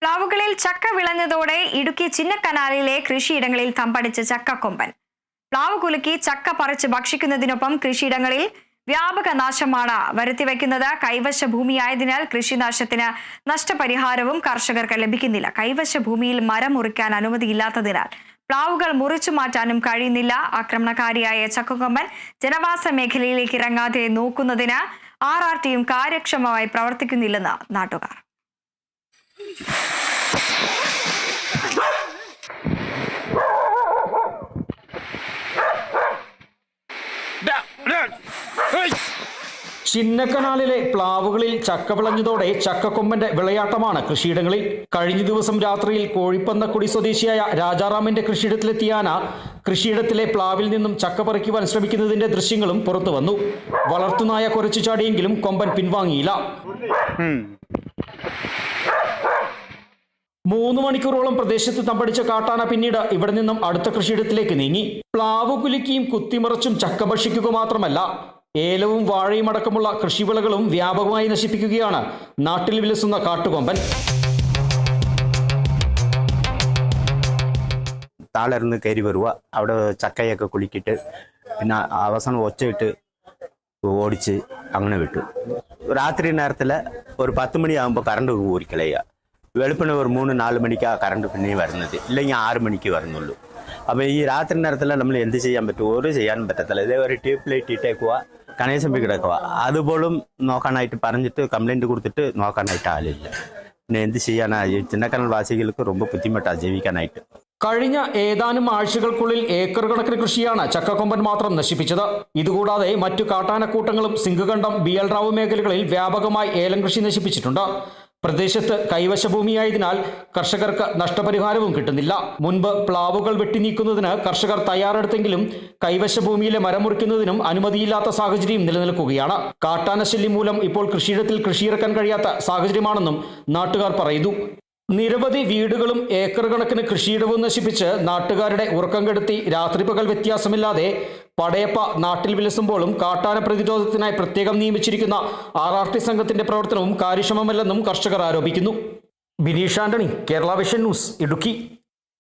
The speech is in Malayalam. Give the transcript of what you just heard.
പ്ലാവുകളിൽ ചക്ക വിളഞ്ഞതോടെ ഇടുക്കി ചിന്നക്കനാലിലെ കൃഷിയിടങ്ങളിൽ തമ്പടിച്ച ചക്കക്കൊമ്പൻ. പ്ലാവ് കുലുക്കി ചക്ക പറിച്ച് ഭക്ഷിക്കുന്നതിനൊപ്പം കൃഷിയിടങ്ങളിൽ വ്യാപക നാശമാണ് വരുത്തിവെക്കുന്നത്. കൈവശ ഭൂമിയായതിനാൽ കൃഷിനാശത്തിന് നഷ്ടപരിഹാരവും കർഷകർക്ക് ലഭിക്കുന്നില്ല. കൈവശ ഭൂമിയിൽ മരം മുറിക്കാൻ അനുമതിയില്ലാത്തതിനാൽ പ്ലാവുകൾ മുറിച്ചു മാറ്റാനും കഴിയുന്നില്ല. ആക്രമണകാരിയായ ചക്കക്കൊമ്പൻ ജനവാസ മേഖലയിലേക്ക് ഇറങ്ങാതെ നോക്കുന്നതിന് RRTയും കാര്യക്ഷമമായി പ്രവർത്തിക്കുന്നില്ലെന്ന് നാട്ടുകാർ. ചിന്നക്കനാലിലെ പ്ലാവുകളിൽ ചക്ക വിളഞ്ഞതോടെ ചക്കക്കൊമ്പന്റെ വിളയാട്ടമാണ് കൃഷിയിടങ്ങളിൽ. കഴിഞ്ഞ ദിവസം രാത്രിയിൽ കോഴിപ്പന്നക്കുടി സ്വദേശിയായ രാജാറാമിന്റെ കൃഷിയിടത്തിലെത്തിയ ആന കൃഷിയിടത്തിലെ പ്ലാവിൽ നിന്നും ചക്ക പറിക്കുവാൻ ശ്രമിക്കുന്നതിന്റെ ദൃശ്യങ്ങളും പുറത്തു വന്നു. വളർത്തുനായ കുരച്ചു ചാടിയെങ്കിലും കൊമ്പൻ പിൻവാങ്ങിയില്ല. 3 മണിക്കൂറോളം പ്രദേശത്ത് തമ്പടിച്ച കാട്ടാന പിന്നീട് ഇവിടെ നിന്നും അടുത്ത കൃഷിയിടത്തിലേക്ക് നീങ്ങി. പ്ലാവ് കുലുക്കിയും കുത്തിമറിച്ചും ചക്ക ഭക്ഷിക്കുക മാത്രമല്ല, ഏലവും വാഴയും അടക്കമുള്ള കൃഷിവിളകളും വ്യാപകമായി നശിപ്പിക്കുകയാണ് നാട്ടിൽ വിലസുന്ന കാട്ടുകൊമ്പൻ. താളിരുന്ന് കയറി വരുക, അവിടെ ചക്കയൊക്കെ കുലുക്കിയിട്ട് പിന്നെ അവസാനം ഒച്ചയിട്ട് ഓടിച്ച് അങ്ങനെ വിട്ടു. രാത്രി നേരത്തിൽ ഒരു 10 മണിയാകുമ്പോൾ കറണ്ട് ഊരിക്കളയുക. വെളുപ്പിന് ഒരു 3-4 മണിക്കാണ് കറണ്ട് പിന്നെ വരുന്നത്, ഇല്ലെങ്കിൽ 6 മണിക്ക് വരുന്നുള്ളൂ. അപ്പോൾ ഈ രാത്രി നേരത്തിൽ നമ്മൾ എന്ത് ചെയ്യാൻ പറ്റും? ഒരു ചെയ്യാനും പറ്റത്തില്ല. ഇതേ ഒരു ട്യൂബ് ലൈറ്റ് ഇട്ടേക്കുക, കണേശമ്പി കിടക്കുക. അതുപോലും നോക്കാനായിട്ട് പറഞ്ഞിട്ട് കംപ്ലൈൻറ്റ് കൊടുത്തിട്ട് നോക്കാനായിട്ട് ആളില്ല. പിന്നെ എന്ത് ചെയ്യാനാ? ഈ ചിന്നക്കനാൽ വാസികൾക്ക് ரொம்ப ബുദ്ധിമുട്ടാണ് ജീവിക്കാനായിട്ട്. കഴിഞ്ഞ ഏതാനും ആഴ്ചകൾക്കുള്ളിൽ ഏക്കർ കണക്കിന് കൃഷിയാണ് ചക്കക്കൊമ്പൻ മാത്രം നശിപ്പിച്ചത്. ഇതുകൂടാതെ മറ്റു കാട്ടാനക്കൂട്ടങ്ങളും സിംഗകണ്ഠം BL റാവു മേഖലകളിൽ വ്യാപകമായി ഏലം കൃഷി നശിപ്പിച്ചിട്ടുണ്ട്. പ്രദേശത്ത് കൈവശ ഭൂമിയായതിനാൽ കർഷകർക്ക് നഷ്ടപരിഹാരവും കിട്ടുന്നില്ല. മുൻപ് പ്ലാവുകൾ വെട്ടിനീക്കുന്നതിന് കർഷകർ തയ്യാറെടുത്തെങ്കിലും കൈവശ ഭൂമിയിലെ മരം മുറിക്കുന്നതിനും അനുമതിയില്ലാത്ത സാഹചര്യം നിലനിൽക്കുകയാണ്. കാട്ടാനശല്യം മൂലം ഇപ്പോൾ കൃഷിയിടത്തിൽ കൃഷിയിറക്കാൻ കഴിയാത്ത സാഹചര്യമാണെന്നും നാട്ടുകാർ പറയുന്നു. നിരവധി വീടുകളും ഏക്കർ കണക്കിന് കൃഷിയിടവും നശിപ്പിച്ച് നാട്ടുകാരുടെ ഉറക്കം കെടുത്തി രാത്രി പകൽ വ്യത്യാസമില്ലാതെ പടയപ്പ നാട്ടിൽ വിലസുമ്പോഴും കാട്ടാന പ്രതിരോധത്തിനായി പ്രത്യേകം നിയമിച്ചിരിക്കുന്ന RRT സംഘത്തിന്റെ പ്രവർത്തനവും കാര്യക്ഷമമല്ലെന്നും കർഷകർ ആരോപിക്കുന്നു. Bineesh Antony, Kerala vision news, Idukki.